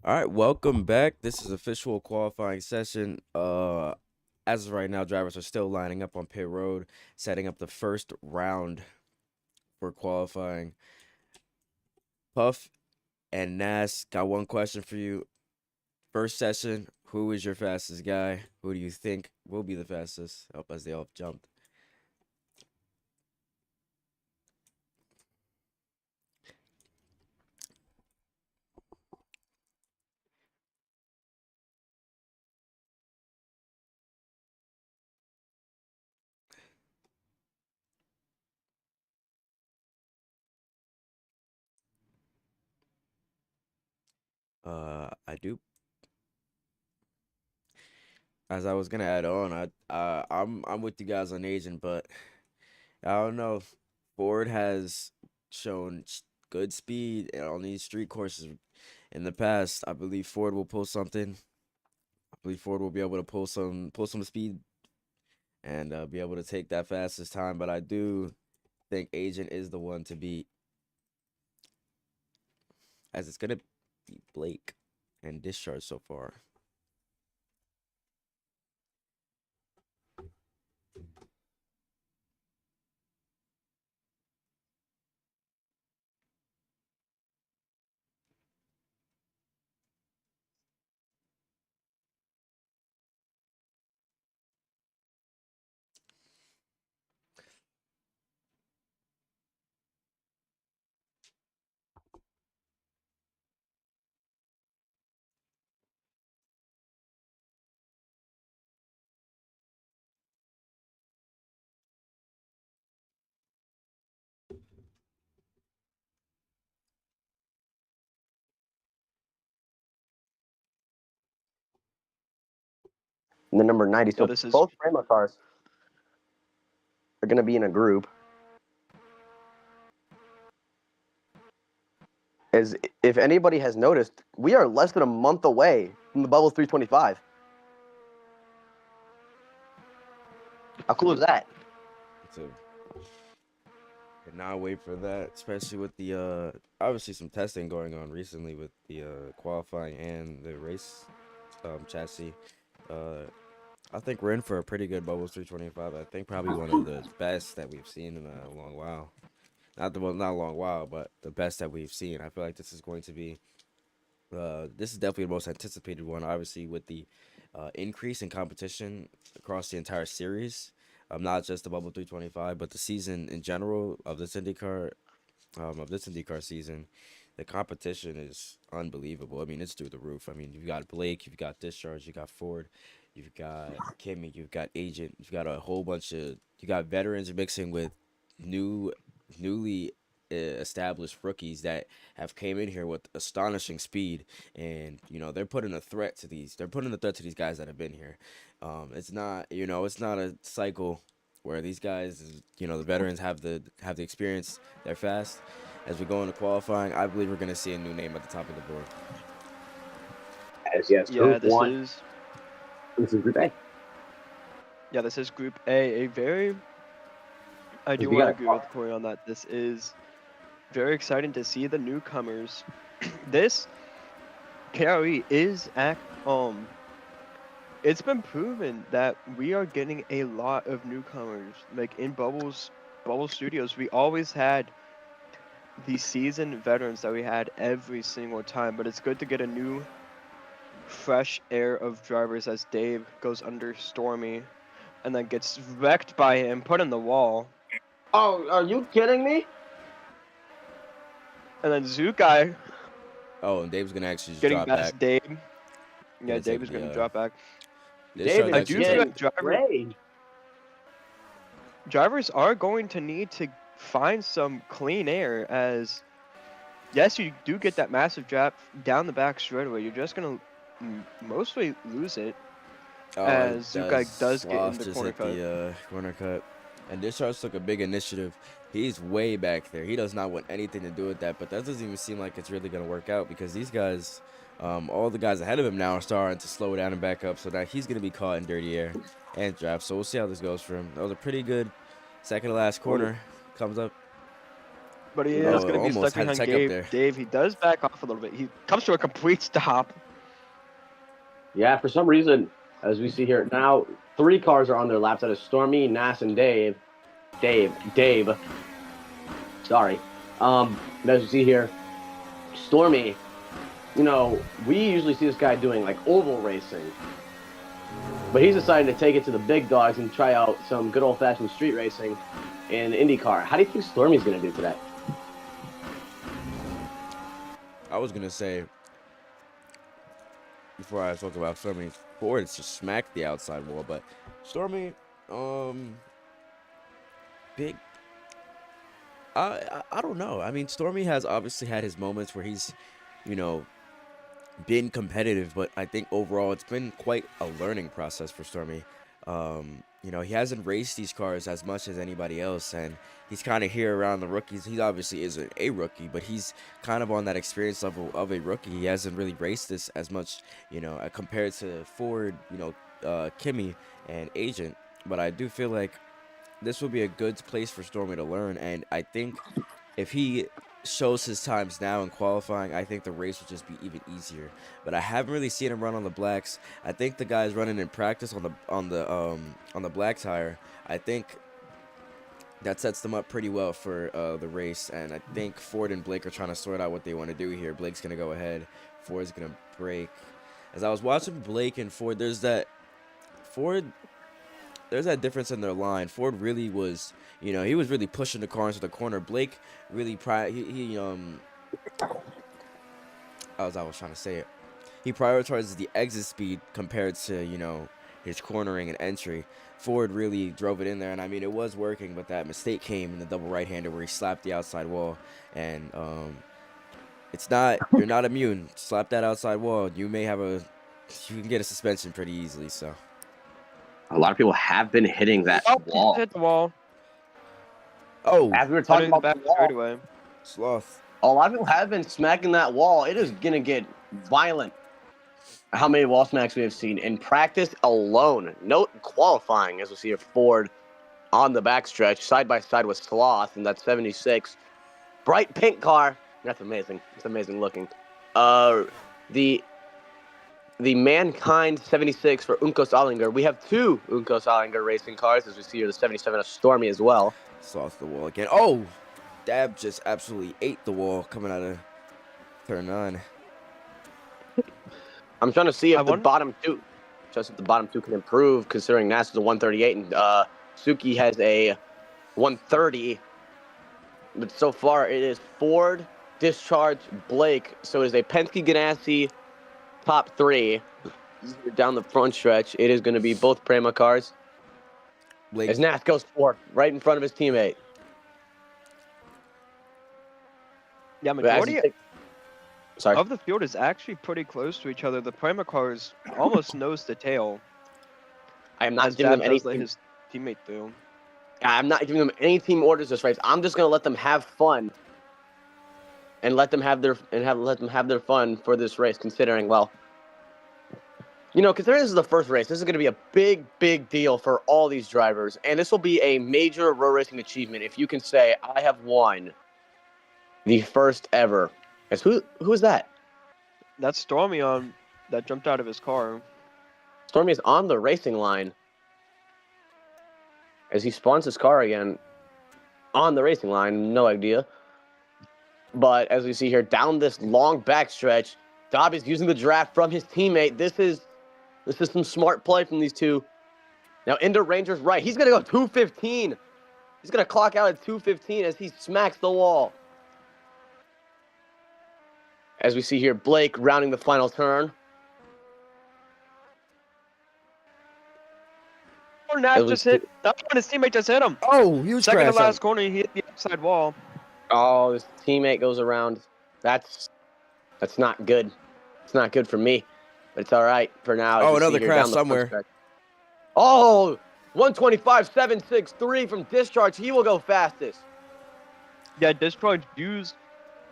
All right, welcome back. This is official qualifying session. As of right now, drivers are still lining up on pit road, setting up the first round for qualifying. Puff and Nas, got one question for you. First session, who is your fastest guy? Who do you think will be the fastest? Oh, as they all jumped. I do. As I was gonna add on, I'm with you guys on agent, but I don't know. Ford has shown good speed on these street courses in the past. I believe Ford will pull something. I believe Ford will be able to pull some speed and be able to take that fastest time. But I do think Agent is the one to beat, as it's gonna be Blake and Discharge so far. And the number 90. Yeah, So this is both Prema cars are going to be in a group. As if anybody has noticed, we are less than a month away from the Bubble 325. How cool is that? So cannot wait for that, especially with the obviously some testing going on recently with the qualifying and the race chassis. Uh, I think we're in for a pretty good Bubbles 325. I think probably one of the best that we've seen in a long while. Not a long while, but the best that we've seen. I feel like this is going to be this is definitely the most anticipated one, obviously with the increase in competition across the entire series. Not just the Bubble 325, but the season in general of this IndyCar season. The competition is unbelievable. I mean, it's through the roof. I mean, you've got Blake, you've got Discharge, you got Ford, you've got Kimmy, you've got Agent, you've got a whole bunch of you got veterans mixing with new, newly established rookies that have came in here with astonishing speed, and they're putting a threat to these. They're putting a threat to these guys that have been here. It's not a cycle where these guys, the veterans have the experience. They're fast. As we go into qualifying, I believe we're going to see a new name at the top of the board. Yes, yeah, Group this 1. is This is Group A. yeah, this is Group A. I do We want got to a agree car. with Corey on that. This is very exciting to see the newcomers. This KRE is it's been proven that we are getting a lot of newcomers. Like in Bubble Studios, we always had the seasoned veterans that we had every single time, but it's good to get a new fresh air of drivers as Dave goes under Stormy and then gets wrecked by him, put in the wall. Oh, are you kidding me? And then Zukai Oh, and Dave's going to actually just getting drop back. past Dave. Yeah, Going to Dave take is going to the drop back. Discharge I David actually do feel took. getting like sprayed. drivers are going to need to find some clean air as, yes, you do get that massive drop down the back straightaway. You're just going to mostly lose it Oh, it as Zukai does. does get in Sloth the just corner hit cut. the corner cut. And Discharge took a big initiative. He's way back there. He does not want anything to do with that, but that doesn't even seem like it's really going to work out because these guys, all the guys ahead of him now are starting to slow down and back up, so now he's going to be caught in dirty air and draft. So we'll see how this goes for him. That was a pretty good second to last corner. Comes up. But he is Oh, going to be almost stuck had to behind check up Gabe. there. Dave, he does back off a little bit. He comes to a complete stop. Yeah, for some reason, as we see here now, 3 cars are on their laps. That is Stormy, Nas, and Dave. Dave. Sorry. As you see here, Stormy, we usually see this guy doing like oval racing, but he's decided to take it to the big dogs and try out some good old fashioned street racing in IndyCar. How do you think Stormy's going to do today? I was gonna say before I talk about Stormy, Ford just smacked the outside wall, but Stormy, big. I don't know. I mean, Stormy has obviously had his moments where he's, you know, been competitive, but I think overall it's been quite a learning process for Stormy. He hasn't raced these cars as much as anybody else, and he's kind of here around the rookies. He obviously isn't a rookie, but he's kind of on that experience level of a rookie. He hasn't really raced this as much, compared to Ford, Kimmy and Agent. But I do feel like this will be a good place for Stormy to learn, and I think if he shows his times now in qualifying, I think the race will just be even easier. But I haven't really seen him run on the blacks. I think the guy's running in practice on the black tire. I think that sets them up pretty well for the race, and I think Ford and Blake are trying to sort out what they want to do here. Blake's gonna go ahead. Ford's gonna brake. As I was watching Blake and Ford, there's that difference in their line. Ford really was, he was really pushing the car into the corner. Blake really as I was trying to say it, he prioritizes the exit speed compared to, his cornering and entry. Ford really drove it in there, and I mean, it was working, but that mistake came in the double right-hander where he slapped the outside wall, and you're not immune. Slap that outside wall, you can get a suspension pretty easily, so. A lot of people have been hitting that wall. Hit the wall. Oh, As we were talking about back the wall, straightaway. sloth. a lot of people have been smacking that wall. It is going to get violent. How many wall smacks we have seen in practice alone. Note qualifying, as we see here, Ford on the backstretch, side by side with Sloth, and that's 76. Bright pink car. That's amazing. It's amazing looking. The Mankind 76 for Uncos Allinger. We have 2 Uncos Allinger racing cars, as we see here, the 77 of Stormy as well. Sloth the wall again. Oh, Dab just absolutely ate the wall coming out of turn 9. I'm trying to see if the bottom 2 can improve, considering Nas is a 138 and Suki has a 130. But so far it is Ford, Discharge, Blake. So it is a Penske Ganassi top 3 down the front stretch. It is going to be both Prema cars. Blake. As Nas goes forward, right in front of his teammate. Yeah, majority Sorry. of the field is actually pretty close to each other. The Prema cars almost nose to tail. I am not as giving Dab them any. does let his teammate through. I'm not giving them any team orders this race. I'm just going to let them have fun, and let them have their fun for this race. Considering, considering this is the first race, this is going to be a big, big deal for all these drivers, and this will be a major road racing achievement if you can say, "I have won the first ever." Who is that? That's Stormy that jumped out of his car. Stormy is on the racing line as he spawns his car again on the racing line. No idea. But as we see here, down this long backstretch, Dobby's using the draft from his teammate. This is some smart play from these 2. Now into Ranger's right. He's going to go 215. He's going to clock out at 215 as he smacks the wall. As we see here, Blake rounding the final turn. His teammate just hit him. Oh, huge Second crash. to last corner, he hit the outside wall. Oh, his teammate goes around. That's not good. It's not good for me, but it's all right for now. Oh, another crash somewhere. Oh, 125.763 from Discharge. He will go fastest. Yeah, Discharge used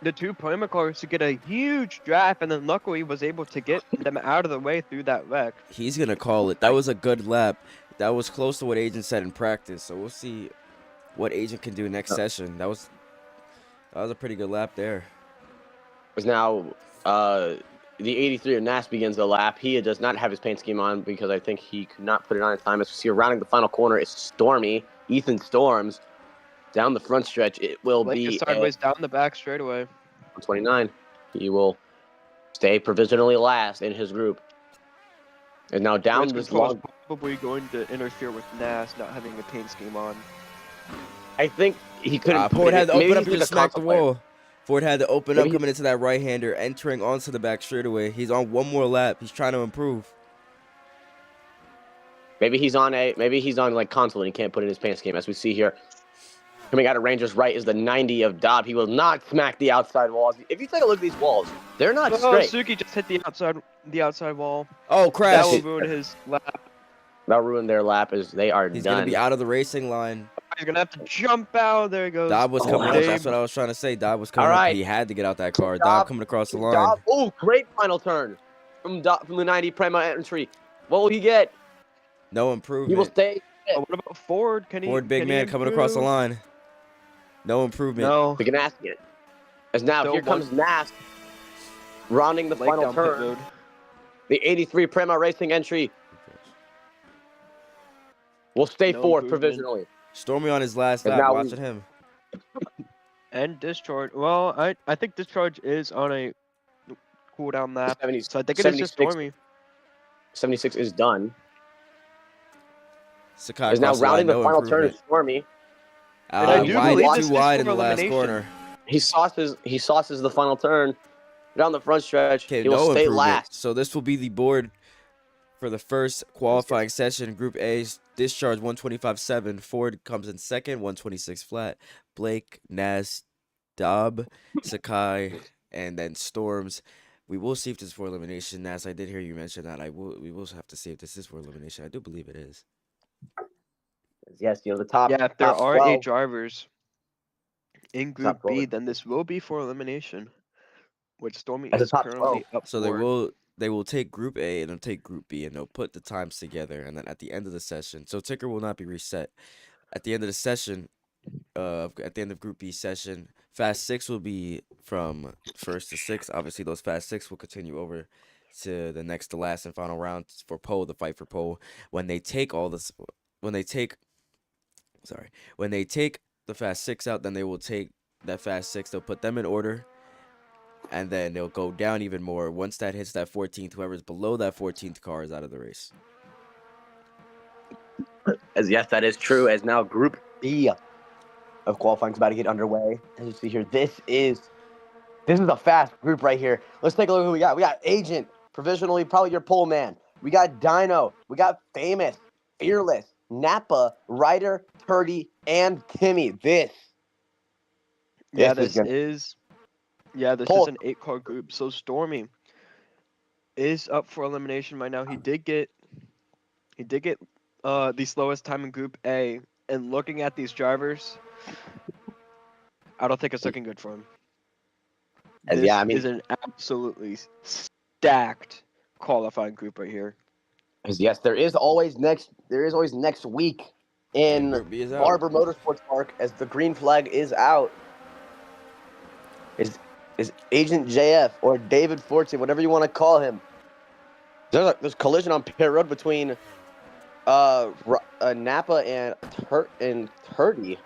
the 2 Prema cars to get a huge draft, and then luckily was able to get them out of the way through that wreck. He's going to call it. That was a good lap. That was close to what Agent said in practice, so we'll see what Agent can do next session. That was That was a pretty good lap there. Is now the 83 of Nass begins the lap. He does not have his paint scheme on because I think he could not put it on in time. As we see rounding the final corner, it's Stormy. Ethan Storms down the front stretch. It will Blake be is sideways down the back straightaway. 129. He will stay provisionally last in his group. And now down this long. Probably going to interfere with Nass not having a paint scheme on. I think he couldn't. Ford had to open up he's and a smack the console player. wall. Ford had to open Maybe up coming into that right-hander, entering onto the back straightaway. He's on one more lap. He's trying to improve. Maybe he's on like console and he can't put in his pants game, as we see here. Coming out of Rangers right is the 90 of Dobb. He will not smack the outside walls. If you take a look at these walls, they're not straight. Suki just hit the outside wall. Oh, crash! That will ruin his lap. That'll ruin their lap as they are He's done. gonna be out of the racing line. He's gonna have to jump out. There he goes. Dobb was coming up. Dave. That's what I was trying to say. Dobb was coming up. He had to get out that car. Dobb coming across the line. Dobb. Oh, great final turn from the 90 Prema entry. What will he get? No improvement. He will stay. Oh, what about Ford? Ford, big man, coming across the line. No improvement. No. The Ganassi. As now Still here comes Nass, rounding the final turn. The 83 Prema Racing entry will stay fourth provisionally. Stormy on his last lap, watching him. And Discharge. Well, I think Discharge is on a cooldown lap. So I think it is just Stormy. 76 is done. Sakai is now rounding the final turn. Stormy. Too wide in the last corner. He sauces the final turn down the front stretch. He will stay last. So this will be the board for the first qualifying session. Group A, Discharge 125.7. Ford comes in second, 126 flat. Blake, Naz, Dobb, Sakai, and then Storms. We will see if this is for elimination. Naz, I did hear you mention that. We will have to see if this is for elimination. I do believe it is. Yes, the top. Yeah, if there top are 12. 8 drivers in Group B, then this will be for elimination, which Stormy is currently up so for. they will take Group A and they'll take Group B and they'll put the times together, and then at the end of the session, so ticker will not be reset. At the end of the session, at the end of Group B session, Fast 6 will be from 1st to 6th. Obviously, those Fast 6 will continue over to the next to last and final round for pole, the fight for pole. When they take the Fast 6 out, then they will take that Fast 6, they'll put them in order, and then they'll go down even more. Once that hits that 14th, whoever's below that 14th car is out of the race. Yes, that is true. As now Group B of qualifying is about to get underway. As you see here, this is a fast group right here. Let's take a look at who we got. We got Agent, provisionally probably your pole man. We got Dino. We got Famous, Fearless, Napa, Ryder, Purdy, and Timmy. This is an 8-car group. So Stormy is up for elimination right now. He did get the slowest time in Group A, and looking at these drivers, I don't think it's looking good for him. This is an absolutely stacked qualifying group right here. Yes, there is always next week in Barber Motorsports Park as the green flag is out. Is Agent JF or David Forte, whatever you want to call him. There's collision on pit road between Napa and Turdy.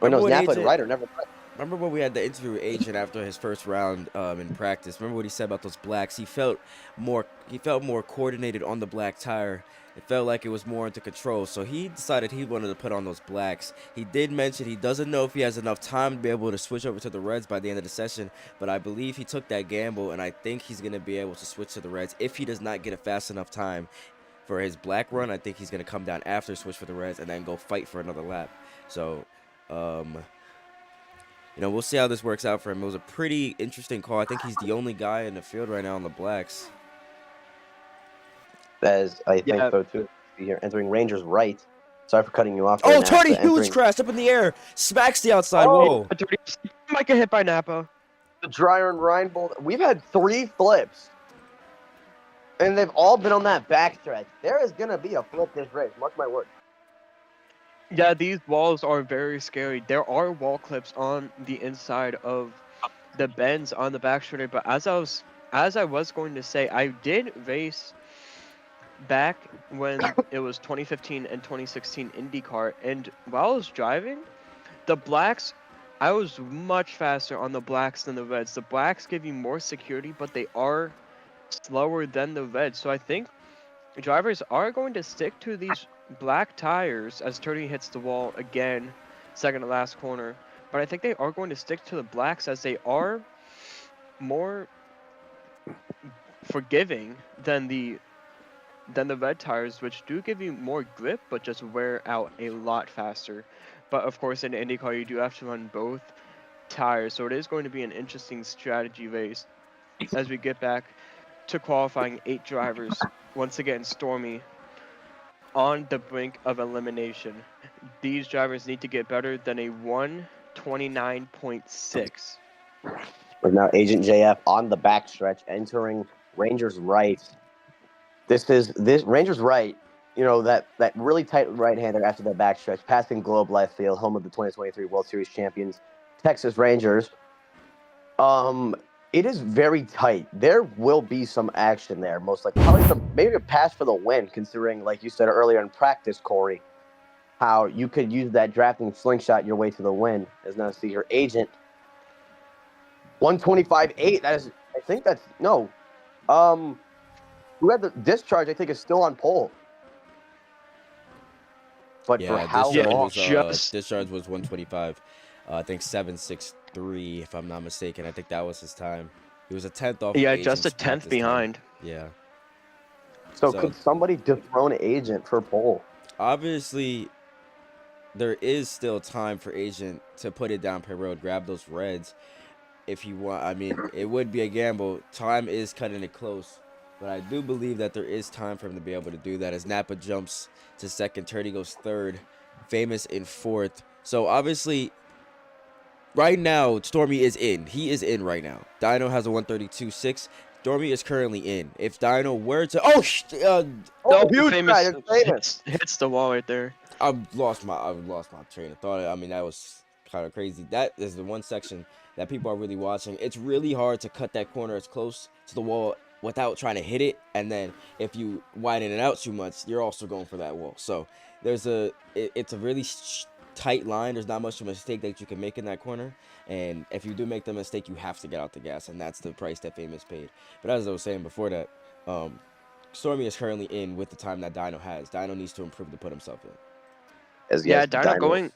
Wait, no, Napa and Ryder never. Remember when we had the interview with Agent after his first round in practice? Remember what he said about those blacks? He felt more coordinated on the black tire. It felt like it was more into control. So he decided he wanted to put on those blacks. He did mention he doesn't know if he has enough time to be able to switch over to the reds by the end of the session, but I believe he took that gamble, and I think he's going to be able to switch to the reds if he does not get a fast enough time for his black run. I think he's going to come down after, switch for the reds, and then go fight for another lap. So, we'll see how this works out for him. It was a pretty interesting call. I think he's the only guy in the field right now on the blacks. I think so too. Here entering Rangers right. Sorry for cutting you off. Oh, Turdy, huge crash up in the air. Smacks the outside wall. Might get hit by Napa. The Dryer and Reinbold. We've had 3 flips. And they've all been on that backstretch. There is going to be a flip this race. Mark my word. Yeah, these walls are very scary. There are wall clips on the inside of the bends on the back straight, but as I was going to say, I did race back when it was 2015 and 2016 IndyCar, and while I was driving, the blacks, I was much faster on the blacks than the reds. The blacks give you more security, but they are slower than the reds. So I think drivers are going to stick to these black tires as Tony hits the wall again, second to last corner. But I think they are going to stick to the blacks as they are more forgiving than the red tires, which do give you more grip but just wear out a lot faster. But of course, in IndyCar, you do have to run both tires, so it is going to be an interesting strategy race as we get back to qualifying 8 drivers. Once again, Stormy on the brink of elimination. These drivers need to get better than a 129.6. But now Agent JF on the backstretch entering Rangers right. This Rangers right. You know that really tight right-hander after that backstretch, passing Globe Life Field, home of the 2023 World Series champions, Texas Rangers. Um, it is very tight. There will be some action there, most likely. Probably maybe a pass for the win, considering, like you said earlier in practice, Corey, how you could use that drafting slingshot your way to the win. As now see your agent 125.8. That is, I think that's no. Who had the discharge? I think is still on pole. But for Yeah, how long? discharge was 125. I think 763 if I'm not mistaken. I think that was his time. He was a tenth off of Yeah, just a Agent's tenth practice time. behind. Yeah. So So could somebody dethrone Agent for pole? obviously there is still time for Agent to put it down pit road, grab those reds if you want. I mean, it would be a gamble. Time is cutting it close. But I do believe that there is time for him to be able to do that as Napa jumps to second, Turdy goes third, Famous in fourth. So obviously right now, Stormy is in. He is in right now. Dino has a 132.6. Stormy is currently in. If Dino were to, Oh, No, huge famous ride, it's Famous. hits the wall right there. I've lost my train of thought. I mean, that was kind of crazy. That is the one section that people are really watching. It's really hard to cut that corner as close to the wall without trying to hit it, and then if you widen it out too much, you're also going for that wall. So it's a really tight line. There's not much of a mistake that you can make in that corner, and if you do make the mistake, you have to get out the gas, and that's the price that Famous paid. But as I was saying before that, Stormy is currently in with the time that Dino has. Dino needs to improve to put himself in. Yeah, Dino going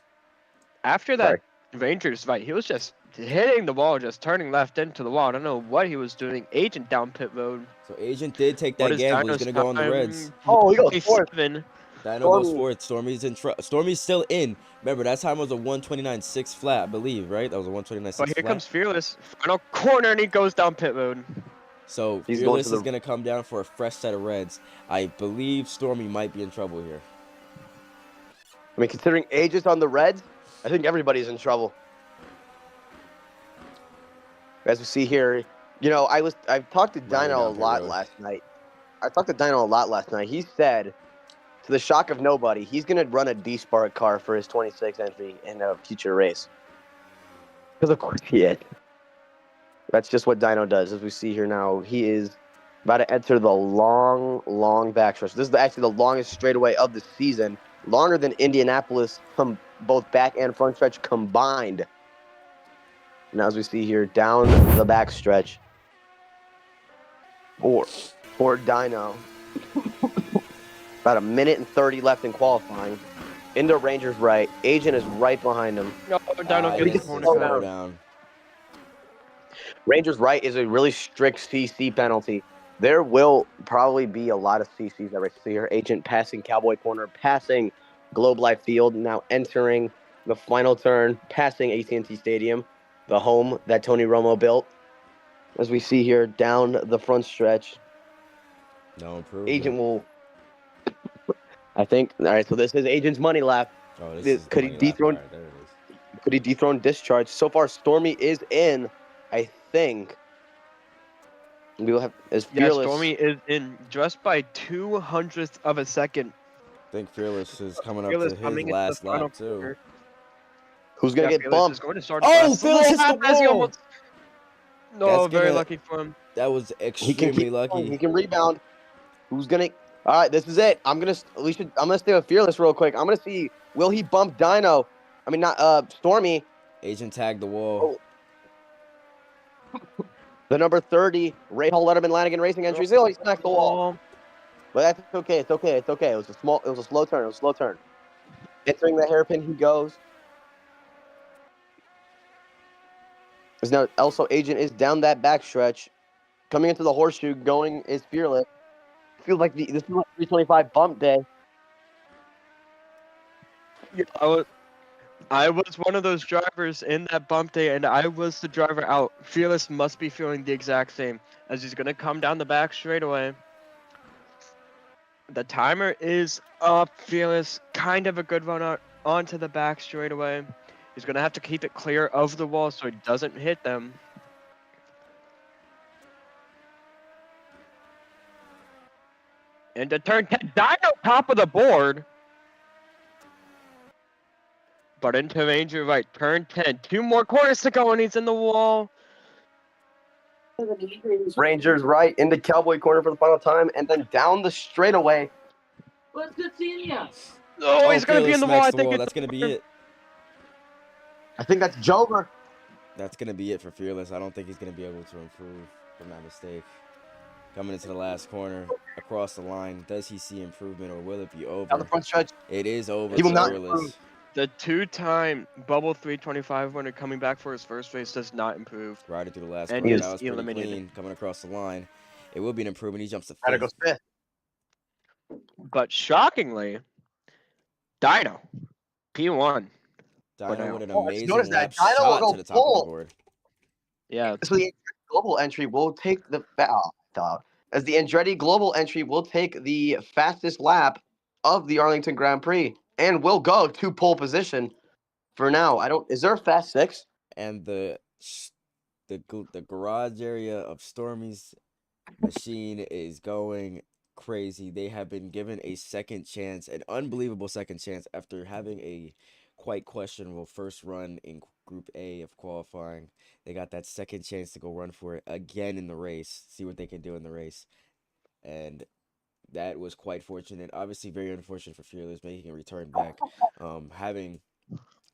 after that Sorry. Rangers fight. He was just hitting the wall, just turning left into the wall. I don't know what he was doing. Agent down pit road. So Agent did take What that is gamble. He's Dino's gonna go on the Reds. time? Oh, he goes fourth. 127. Dino goes Stormy. fourth. Stormy's still in. Remember that time was a 129.6 flat, I believe, right? That was a 129.6 But here flat. comes Fearless. Final corner, and he goes down pit road. So He's going Fearless to is gonna come down for a fresh set of Reds. I believe Stormy might be in trouble here. I mean, considering Agent's on the Reds, I think everybody's in trouble. As we see here, you know, I've talked to Running Dino a down pit lot road. last night. I talked to Dino a lot last night. He said, to the shock of nobody, he's going to run a D-Spark car for his 26th entry in a future race. Because of course he is. That's just what Dino does. As we see here now, he is about to enter the long, long backstretch. This is actually the longest straightaway of the season, longer than Indianapolis, both back and front stretch combined. Now, as we see here, down the backstretch for Dino. About a minute and 30 left in qualifying. Into Rangers right. Agent is right behind him. No, Dino he gets gets the corner slowed cut. down. Rangers right is a really strict CC penalty. There will probably be a lot of CCs that we see here. Agent passing Cowboy Corner, passing Globe Life Field, now entering the final turn, passing AT&T Stadium, the home that Tony Romo built. As we see here down the front stretch, No improvement. Agent will. I think. All right, so this is Agent's money lap. Oh, this is Could he dethrone? Right, there it is. Could he dethrone Discharge? So far, Stormy is in. I think. We will have as Yeah, Fearless. Stormy is in just by 200th of a second. think Fearless is coming up Fearless to his coming into the last final lap too. corner. Who's gonna Yeah, get Fearless is bumped? going to start his Oh, last Fearless hits the lap as he wall. almost. No, That's very gonna. lucky for him. That was He can extremely keep going. He lucky. can rebound. Who's gonna? All right, this is it. I'm gonna stay with Fearless real quick. I'm gonna see. Will he bump Dino? I mean, not Stormy. Agent tagged the wall. Oh, the number 30, Ray Hall Letterman Lanigan Racing entries. Oh, he smacked the wall. But that's okay. It's okay. It's okay. It was a slow turn. It was a slow turn. Entering the hairpin, he goes. Because now also Agent is down that backstretch. Coming into the horseshoe, going is Fearless. Feels like this is like 325 bump day. Yeah, I was one of those drivers in that bump day, and I was the driver out. Fearless must be feeling the exact same, as he's gonna come down the back straightaway. The timer is up. Fearless, kind of a good run out onto the back straightaway. He's gonna have to keep it clear of the wall so he doesn't hit them. Into turn 10, Dino top of the board. But into Ranger right, turn 10. 2 more corners to go, and he's in the wall. Rangers right into Cowboy corner for the final time, and then down the straightaway. Well, it's good seeing you. Oh, he's gonna be Fearless in the wall. smacks I the think wall. it's That's gonna be it. I think that's Jover. That's gonna be it for Fearless. I don't think he's gonna be able to improve from that mistake. Coming into the last corner, across the line, does he see improvement or will it be Down the over? front stretch. It is over He will for not Fearless. improve. the 2-time Bubble 325 winner coming back for his first race does not improve. Riding through the last And corner, is that was pretty eliminated. clean. Coming across the line, it will be an improvement. He jumps to Gotta go 5th. fifth. But shockingly, Dino, P1. Dino now. with an Oh, I just noticed amazing lap that. Dino will shot go to the top of the full. board. Yeah, So the global entry will take the as the Andretti global entry will take the fastest lap of the Arlington Grand Prix and will go to pole position. For now, I don't. Is there a fast 6? And the garage area of Stormy's machine is going crazy. They have been given a second chance, an unbelievable second chance after having a quite questionable first run in Group A of qualifying. They got that second chance to go run for it again in the race, see what they can do in the race. And that was quite fortunate. Obviously, very unfortunate for Fearless making a return back, having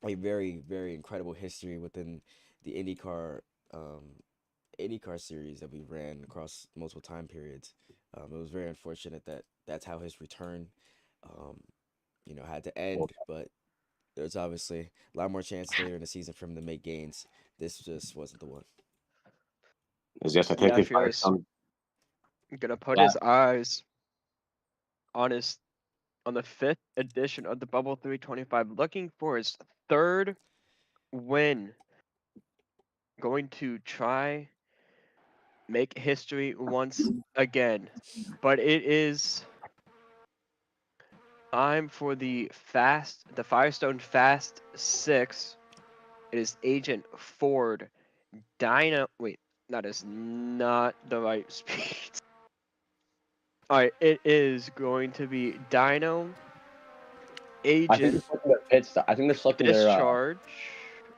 a very, very incredible history within the IndyCar series that we ran across multiple time periods. It was very unfortunate that that's how his return, um, had to end. But there's obviously a lot more chances later in the season for him to make gains. This just wasn't the one. Yes, I think yeah, they Fearless some. gonna put Yeah. his eyes on the 5th edition of the Bubble 325, looking for his 3rd win. Going to try make history once again, but it is time for the Firestone Fast 6. It is Agent Ford Dino. Wait, that is not the right speed. Alright, it is going to be Dino, I think they're Agent, selecting their pit stop. I think they're selecting their. Discharge,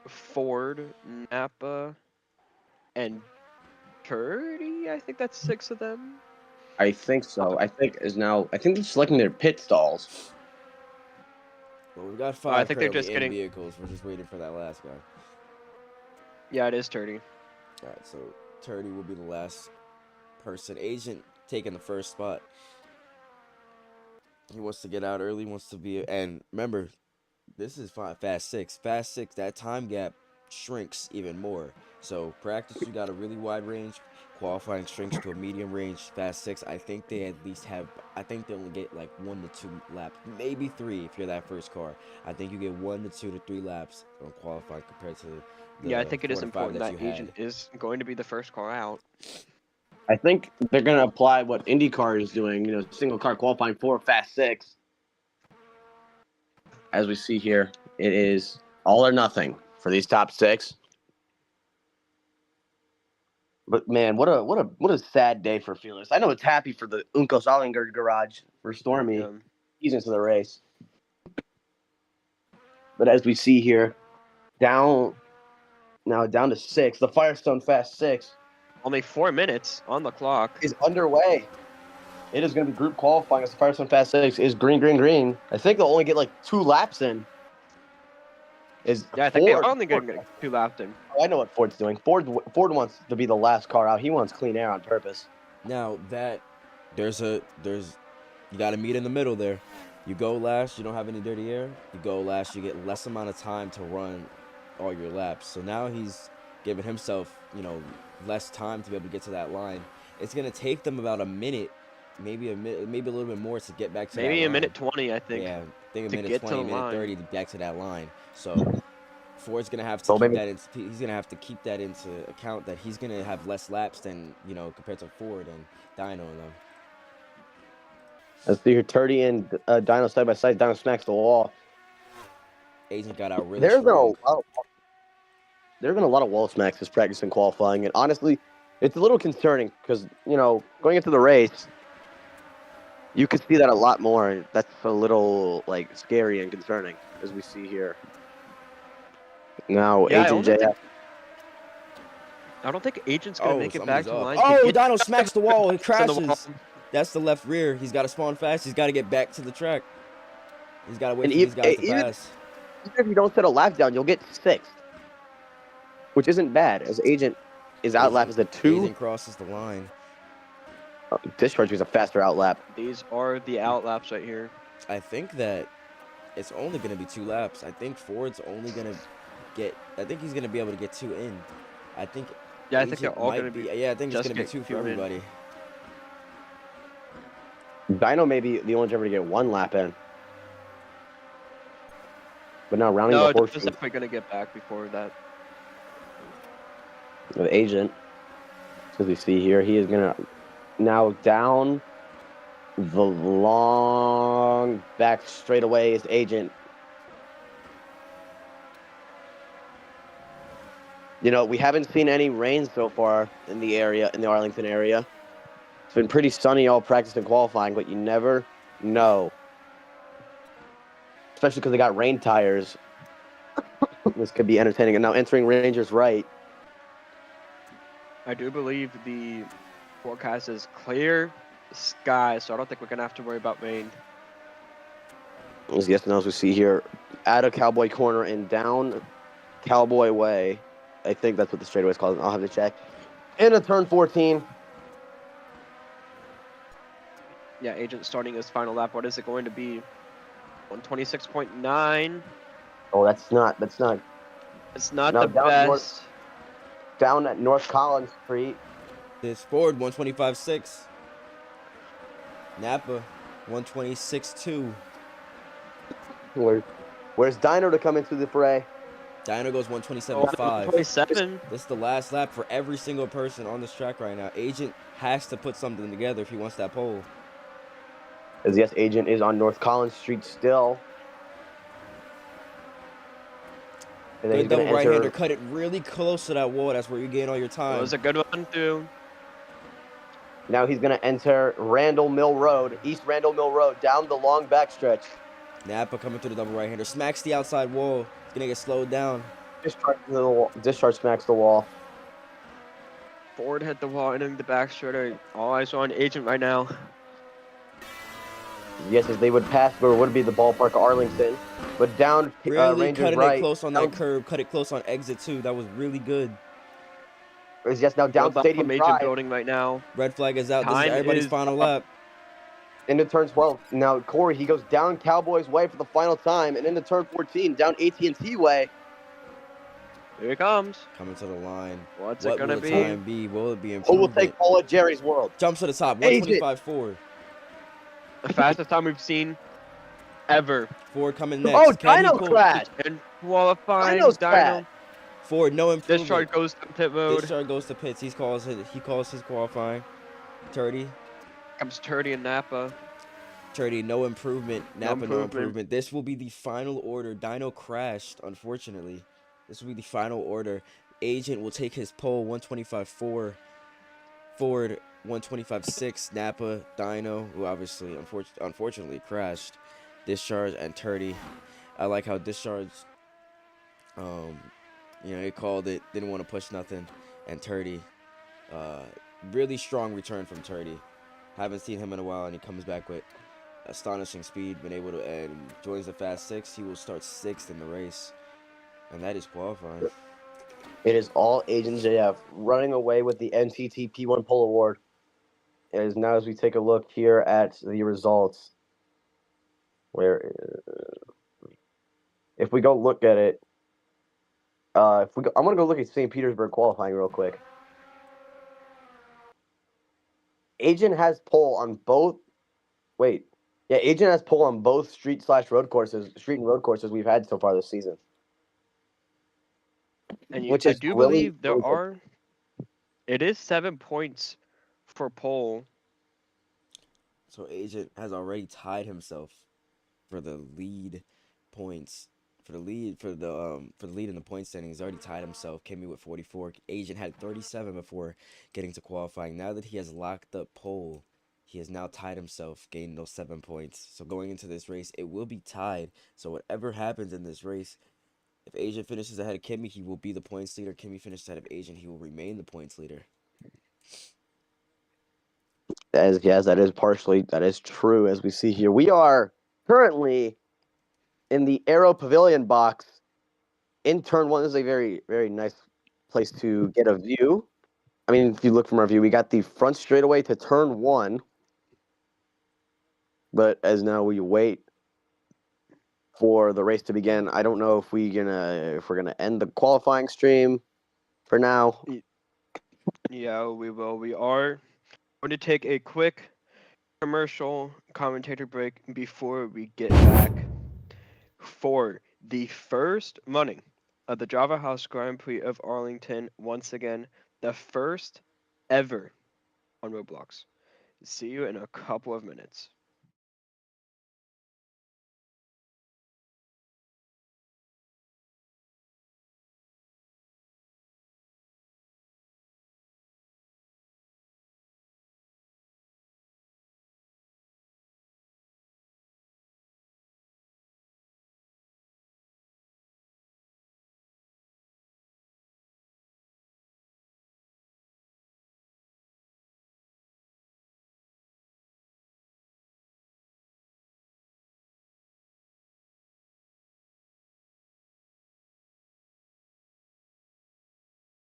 Ford, Napa, and Turdy. I think that's 6 of them. I think so. I think they're selecting their pit stalls. Well, we've got I 5 think they're currently just in getting. vehicles. We're just waiting for that last guy. Yeah, it is Turdy. All right, so Turdy will be the last person. Agent taking the first spot. He wants to get out early, wants to be, and remember, this is fast 6. Fast 6, that time gap shrinks even more. So practice, you got a really wide range. Qualifying shrinks to a medium range. Fast 6, I think they at least have. I think they only get like 1 to 2 laps, maybe 3 if you're that first car. I think you get 1 to 2 to 3 laps on qualifying compared to the Yeah, I think it 4 is to 5 important that that you Agent had. is going to be the first car out. I think they're gonna apply what IndyCar is doing. Single car qualifying for fast 6. As we see here, it is all or nothing for these top 6. But man, what a sad day for Fearless. I know it's happy for the Uncos Ollinger garage for Stormy. Yeah. ease into the race. But as we see here, down to 6. The Firestone Fast 6 Only 4 minutes on the clock. is underway. It is going to be group qualifying as the Firestone Fast 6 is green. I think they'll only get like 2 laps in. Yeah, I think they are only going to get 2 laps in. Oh, I know what Ford's doing. Ford wants to be the last car out. He wants clean air on purpose. Now that you got to meet in the middle there. You go last, you don't have any dirty air. You go last, you get less amount of time to run all your laps. So now he's giving himself, less time to be able to get to that line. It's gonna take them about a minute, maybe a little bit more to get back to that line. Maybe a minute 20, I think. Yeah, I think a to minute get 20, to the minute line. 30 to get to that line. So Ford's gonna have to he's gonna have to keep that into account that he's gonna have less laps than compared to Ford and Dino and them. Let's see here, Turdy and Dino side by side. Dino smacks the wall. Agent got out really There have strong. been a lot of wall smacks this practice and qualifying, and honestly, it's a little concerning because going into the race, you could see that a lot more. That's a little scary and concerning as we see here. Now, Yeah, Agent JF. I don't think Agent's going to make it back to the line. Dino smacks the wall. He crashes. That's the left rear. He's got to spawn fast. He's got to get back to the track. He's got to wait for these guys to pass. Even if you don't set a lap down, you'll get 6th, which isn't bad. As Agent is out lap is a 2. Agent crosses the line. Discharge is a faster out lap. These are the out laps right here. I think that it's only going to be 2 laps. I think Ford's only going to get. I think he's going to be able to get 2 in. I think. Yeah, I think they're all going to be. Yeah, I think it's going to be 2 for everybody. Dino may be the only driver to get 1 lap in. But now rounding the horse. Dino's definitely going to get back before that. The Agent, as we see here, he is going to now down the long back straightaway is Agent. We haven't seen any rain so far in the Arlington area. It's been pretty sunny all practice and qualifying, but you never know. Especially because they got rain tires. This could be entertaining. And now entering Rangers right. I do believe the forecast is clear sky, so I don't think we're going to have to worry about rain. Yes, now as we see here, out of Cowboy Corner and down Cowboy Way. I think that's what the straightaway is called. I'll have to check. Into turn 14. Yeah, Agent starting his final lap. What is it going to be? 126.9. Oh, that's not. It's not the best. Down at North Collins Street. This Ford 125.6. Napa 126.2. Where's Dino to come into the fray? Dino goes 127.5. 127. This is the last lap for every single person on this track right now. Agent has to put something together if he wants that pole. As yes, Agent is on North Collins Street still. And then Good double right-hander, cut it really close to that wall. That's where you gain all your time. That was a good one, too. Now he's going to enter Randall Mill Road, East Randall Mill Road, down the long backstretch. Napa coming through the double right-hander. Smacks the outside wall. He's going to get slowed down. Discharge smacks the wall. Ford hit the wall, entering the backstretch. All eyes are on Agent right now. Yes, as they would pass where would be the ballpark Arlington. But down really Rangers cutting right. It close on that curve. Cut it close on exit 2. That was really good. Yes, now down Stadium Drive. Building right now. Red flag is out. This is everybody's final lap. Into turn 12. Now Corey, he goes down Cowboys Way for the final time, and into turn 14, down AT&T Way. Here it comes. Coming to the line. What's it gonna be? What will the time be? Will it be improved? Oh, we'll take all at Jerry's World. Jumps to the top. 125.4. The fastest time we've seen ever. Ford coming next. Oh, Dino crash. And qualifying. Dino's crash. Ford, no improvement. Discharge goes to pit mode. Discharge goes to pits. He calls his qualifying. Turdy. Comes Turdy and Napa. Turdy, no improvement. Napa, no improvement. This will be the final order. Dino crashed, unfortunately. This will be the final order. Agent will take his pole, 125.4. Ford, 125.6. Napa, Dino, who obviously, unfortunately crashed. Discharge and Turdy. I like how Discharge, um, he called it, didn't want to push nothing, and Turdy, uh, really strong return from Turdy. Haven't seen him in a while, and he comes back with astonishing speed, been able to, and joins the Fast Six. He will start sixth in the race, and that is qualifying. It is all Agent JF running away with the NTT P1 Pole Award. As now, as we take a look here at the results, where if we go look at it, I'm gonna go look at St. Petersburg qualifying real quick. Agent has pole on both. Wait, yeah, Agent has pole on both street and road courses we've had so far this season. And Which I is do really, believe there really good. are. It is 7 points for pole. So Agent has already tied himself for the lead points. For the lead in the point standing, he's already tied himself. Kimmy with 44. Agent had 37 before getting to qualifying. Now that he has locked up pole, he has now tied himself, gained those 7 points. So going into this race, it will be tied. So whatever happens in this race, if Agent finishes ahead of Kimmy, he will be the points leader. Kimmy finishes ahead of Agent, he will remain the points leader. That is true. As we see here, we are currently in the Aero Pavilion box in turn one. This is a very, very nice place to get a view. I mean, if you look from our view, we got the front straightaway to turn one. But as now we wait for the race to begin, I don't know if we're gonna end the qualifying stream for now. Yeah, we will. We are going to take a quick commercial commentator break before we get back for the first running of the Java House Grand Prix of Arlington. Once again, the first ever on Roblox. See you in a couple of minutes.